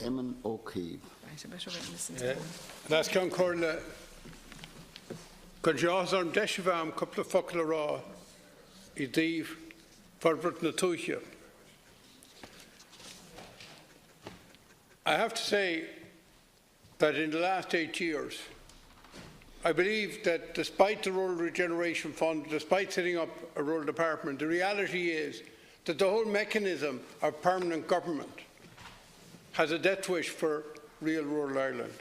Éamon ó Cuív. That's John Corla. Could you also deshivam couple of fuckler raw I div for Britain Tuchia? I have to say that in the last 8 years, I believe that despite the Rural Regeneration Fund, despite setting up a rural department, the reality is that the whole mechanism of permanent government has a death wish for real rural Ireland.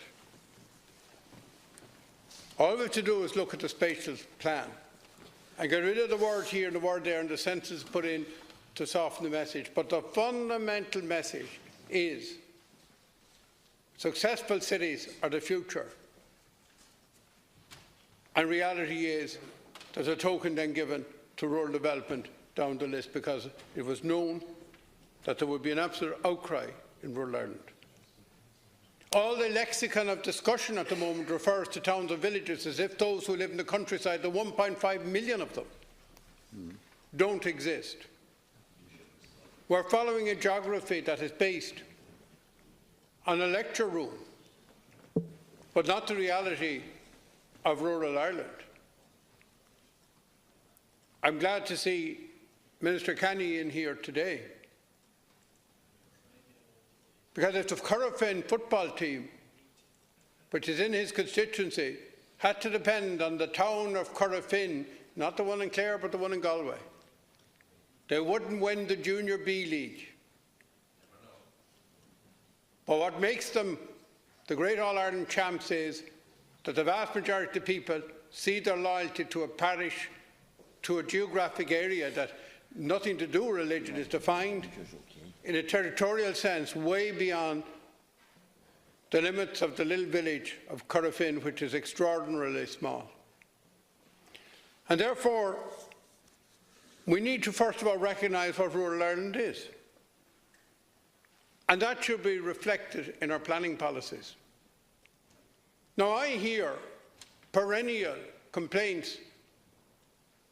All we have to do is look at the spatial plan and get rid of the word here and the word there and the sentence put in to soften the message. But the fundamental message is successful cities are the future. And reality is there's a token then given to rural development down the list because it was known that there would be an absolute outcry in rural Ireland. All the lexicon of discussion at the moment refers to towns and villages as if those who live in the countryside, the 1.5 million of them, don't exist. We're following a geography that is based on a lecture room, but not the reality of rural Ireland. I'm glad to see Minister Kenny in here today, because if the Cuív football team, which is in his constituency, had to depend on the town of Cuív, not the one in Clare but the one in Galway, they wouldn't win the Junior B League. But what makes them the great All-Ireland champs is that the vast majority of people see their loyalty to a parish, to a geographic area that nothing to do with religion is defined in a territorial sense way beyond the limits of the little village of Cuív, which is extraordinarily small. And therefore, we need to first of all recognise what rural Ireland is. And that should be reflected in our planning policies. Now, I hear perennial complaints,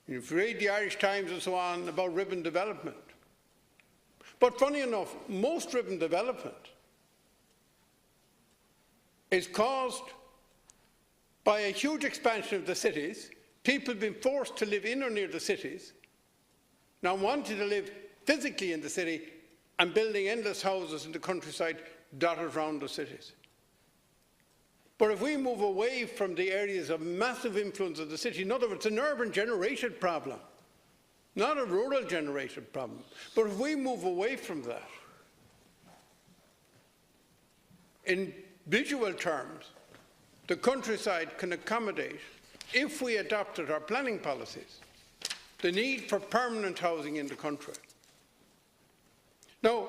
if you read the Irish Times and so on, about ribbon development. But funny enough, most ribbon development is caused by a huge expansion of the cities, people being forced to live in or near the cities, now wanting to live physically in the city and building endless houses in the countryside dotted around the cities. But if we move away from the areas of massive influence of the city, in other words, an urban generated problem, not a rural generated problem, but if we move away from that, in visual terms, the countryside can accommodate, if we adopted our planning policies, the need for permanent housing in the country. Now,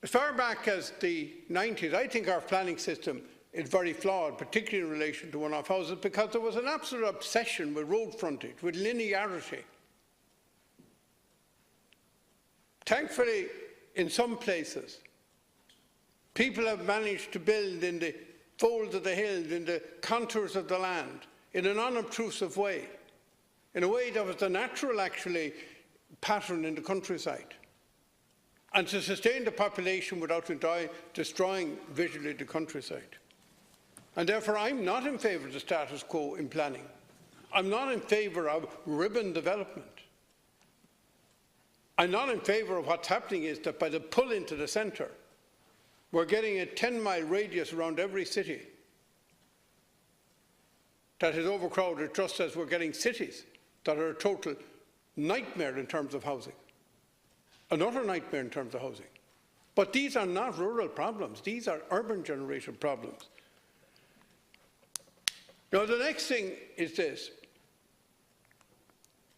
as far back as the 90s, I think our planning system is very flawed, particularly in relation to one-off houses, because there was an absolute obsession with road frontage, with linearity. Thankfully, in some places, people have managed to build in the folds of the hills, in the contours of the land, in an unobtrusive way, in a way that was the natural, actually, pattern in the countryside, and to sustain the population without destroying visually the countryside. And therefore, I'm not in favour of the status quo in planning. I'm not in favour of ribbon development. I'm not in favour of what's happening is that by the pull into the centre, we're getting a 10-mile radius around every city that is overcrowded, just as we're getting cities that are a total nightmare in terms of housing. An utter nightmare in terms of housing. But these are not rural problems. These are urban generated problems. Now, the next thing is this.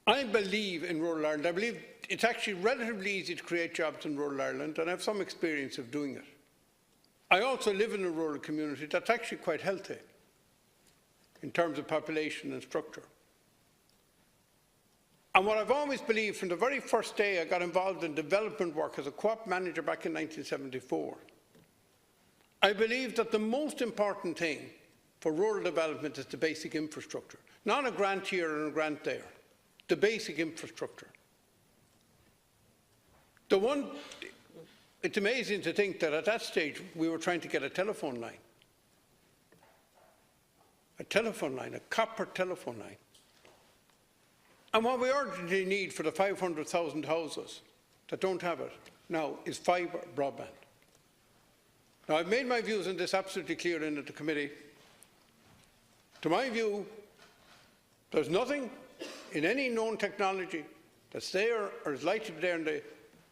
I believe in rural Ireland. I believe it's actually relatively easy to create jobs in rural Ireland, and I have some experience of doing it. I also live in a rural community that's actually quite healthy in terms of population and structure. And what I've always believed from the very first day I got involved in development work as a co-op manager back in 1974, I believe that the most important thing for rural development is the basic infrastructure. Not a grant here and a grant there. The basic infrastructure. The one it's amazing to think that at that stage we were trying to get a telephone line. A telephone line, a copper telephone line. And what we urgently need for the 500,000 houses that don't have it now is fibre broadband. Now, I've made my views on this absolutely clear in the committee. To my view, there's nothing in any known technology that's there or is likely to be there in the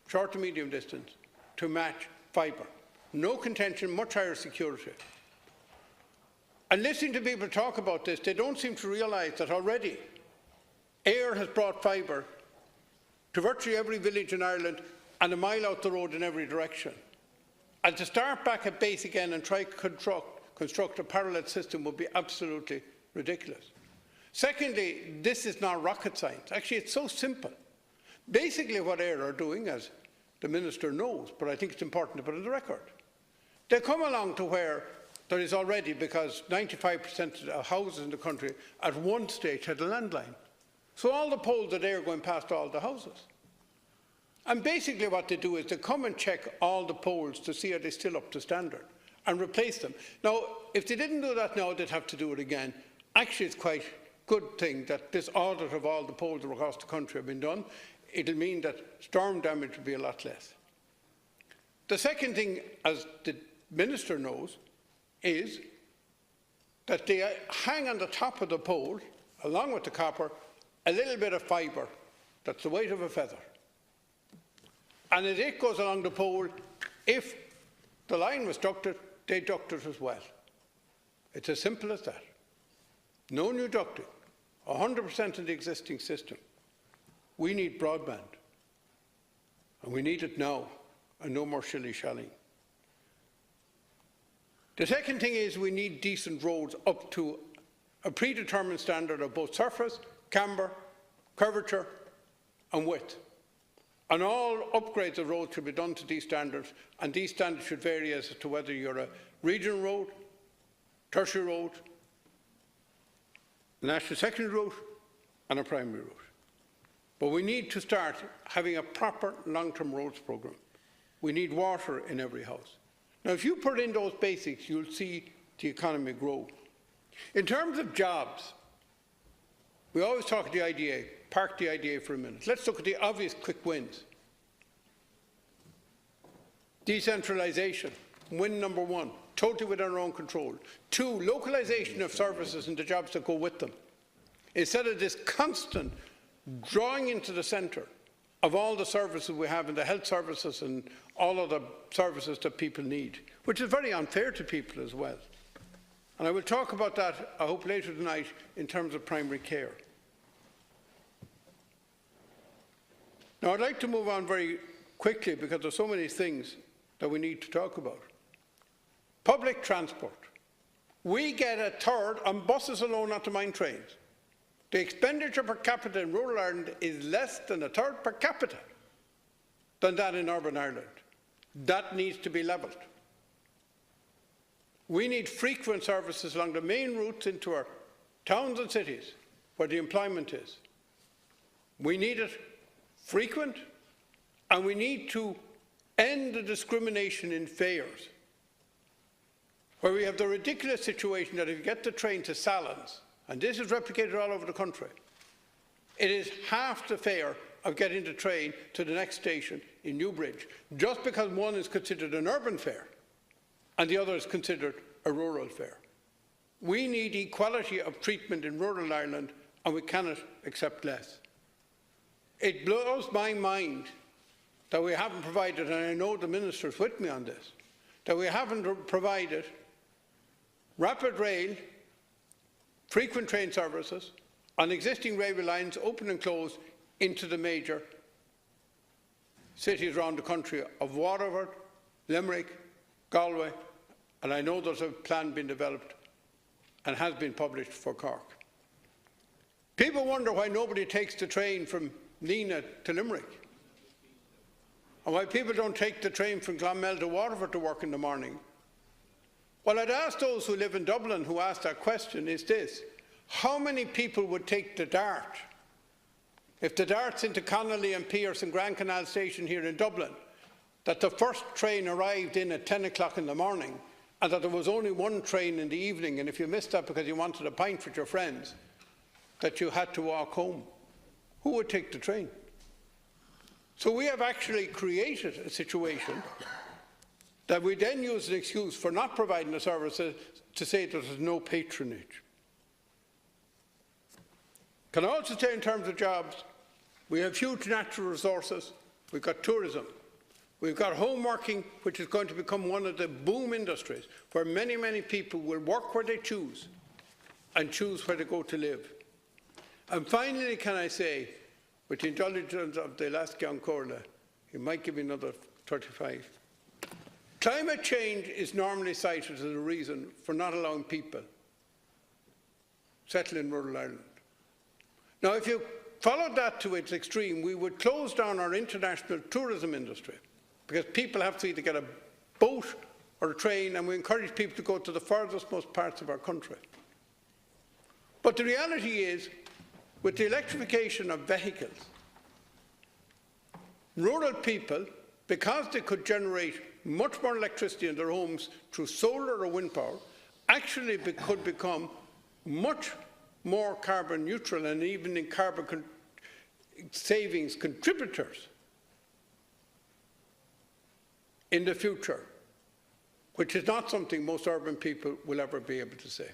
short to medium distance to match fibre. No contention, much higher security. And listening to people talk about this, they don't seem to realise that already Éire has brought fibre to virtually every village in Ireland and a mile out the road in every direction. And to start back at base again and try to construct a parallel system would be absolutely ridiculous. Secondly, this is not rocket science. Actually, it's so simple. Basically, what Éire are doing, as the Minister knows, but I think it's important to put on the record, they come along to where there is already, because 95% of houses in the country at one stage had a landline. So all the poles are there going past all the houses. And basically what they do is they come and check all the poles to see are they still up to standard and replace them. Now, if they didn't do that now, they'd have to do it again. Actually, it's quite a good thing that this audit of all the poles across the country have been done. It'll mean that storm damage will be a lot less. The second thing, as the Minister knows, is that they hang on the top of the pole, along with the copper, a little bit of fibre that's the weight of a feather. And as it goes along the pole, if the line was ducted, they duct it as well. It's as simple as that. No new ducting, 100% of the existing system. We need broadband, and we need it now, and no more shilly-shallying. The second thing is we need decent roads up to a predetermined standard of both surface, camber, curvature and width. And all upgrades of roads should be done to these standards, and these standards should vary as to whether you're a regional road, tertiary road, a national secondary route and a primary route. But we need to start having a proper long-term roads programme. We need water in every house. Now, if you put in those basics, you'll see the economy grow. In terms of jobs, we always talk of the IDA. Park the IDA for a minute. Let's look at the obvious quick wins. Decentralisation, win number one, totally within our own control. Two, localisation of services and the jobs that go with them. Instead of this constant drawing into the centre of all the services we have and the health services and all of the services that people need, which is very unfair to people as well. And I will talk about that, I hope, later tonight in terms of primary care. Now, I'd like to move on very quickly because there are so many things that we need to talk about. Public transport. We get a third on buses alone, not to mind trains. The expenditure per capita in rural Ireland is less than a third per capita than that in urban Ireland. That needs to be levelled. We need frequent services along the main routes into our towns and cities where the employment is. We need it frequent, and we need to end the discrimination in fares, where we have the ridiculous situation that if you get the train to Sallins, and this is replicated all over the country, it is half the fare of getting the train to the next station in Newbridge, just because one is considered an urban fare and the other is considered a rural fare. We need equality of treatment in rural Ireland, and we cannot accept less. It blows my mind that we haven't provided, and I know the Minister is with me on this, that we haven't provided rapid rail, frequent train services on existing railway lines open and closed into the major cities around the country of Waterford, Limerick, Galway, and I know there's a plan being developed and has been published for Cork. People wonder why nobody takes the train from Nina to Limerick, and why people don't take the train from Clonmel to Waterford to work in the morning. Well, I'd ask those who live in Dublin who asked that question is this: how many people would take the Dart? If the Dart's into Connolly and Pearse and Grand Canal Station here in Dublin, that the first train arrived in at 10 o'clock in the morning and that there was only one train in the evening, and if you missed that because you wanted a pint with your friends, that you had to walk home, who would take the train? So we have actually created a situation that we then use as an excuse for not providing the services to say that there's no patronage. Can I also say in terms of jobs, we have huge natural resources, we've got tourism, we've got home working, which is going to become one of the boom industries, where many, many people will work where they choose and choose where to go to live. And finally, can I say, with the indulgence of the last Ceann Comhairle, he might give me another 35. Climate change is normally cited as a reason for not allowing people settle in rural Ireland. Now, if you followed that to its extreme, we would close down our international tourism industry because people have to either get a boat or a train, and we encourage people to go to the furthest most parts of our country. But the reality is, with the electrification of vehicles, rural people, because they could generate much more electricity in their homes through solar or wind power, actually could become much more carbon neutral and even in carbon savings contributors in the future, which is not something most urban people will ever be able to say.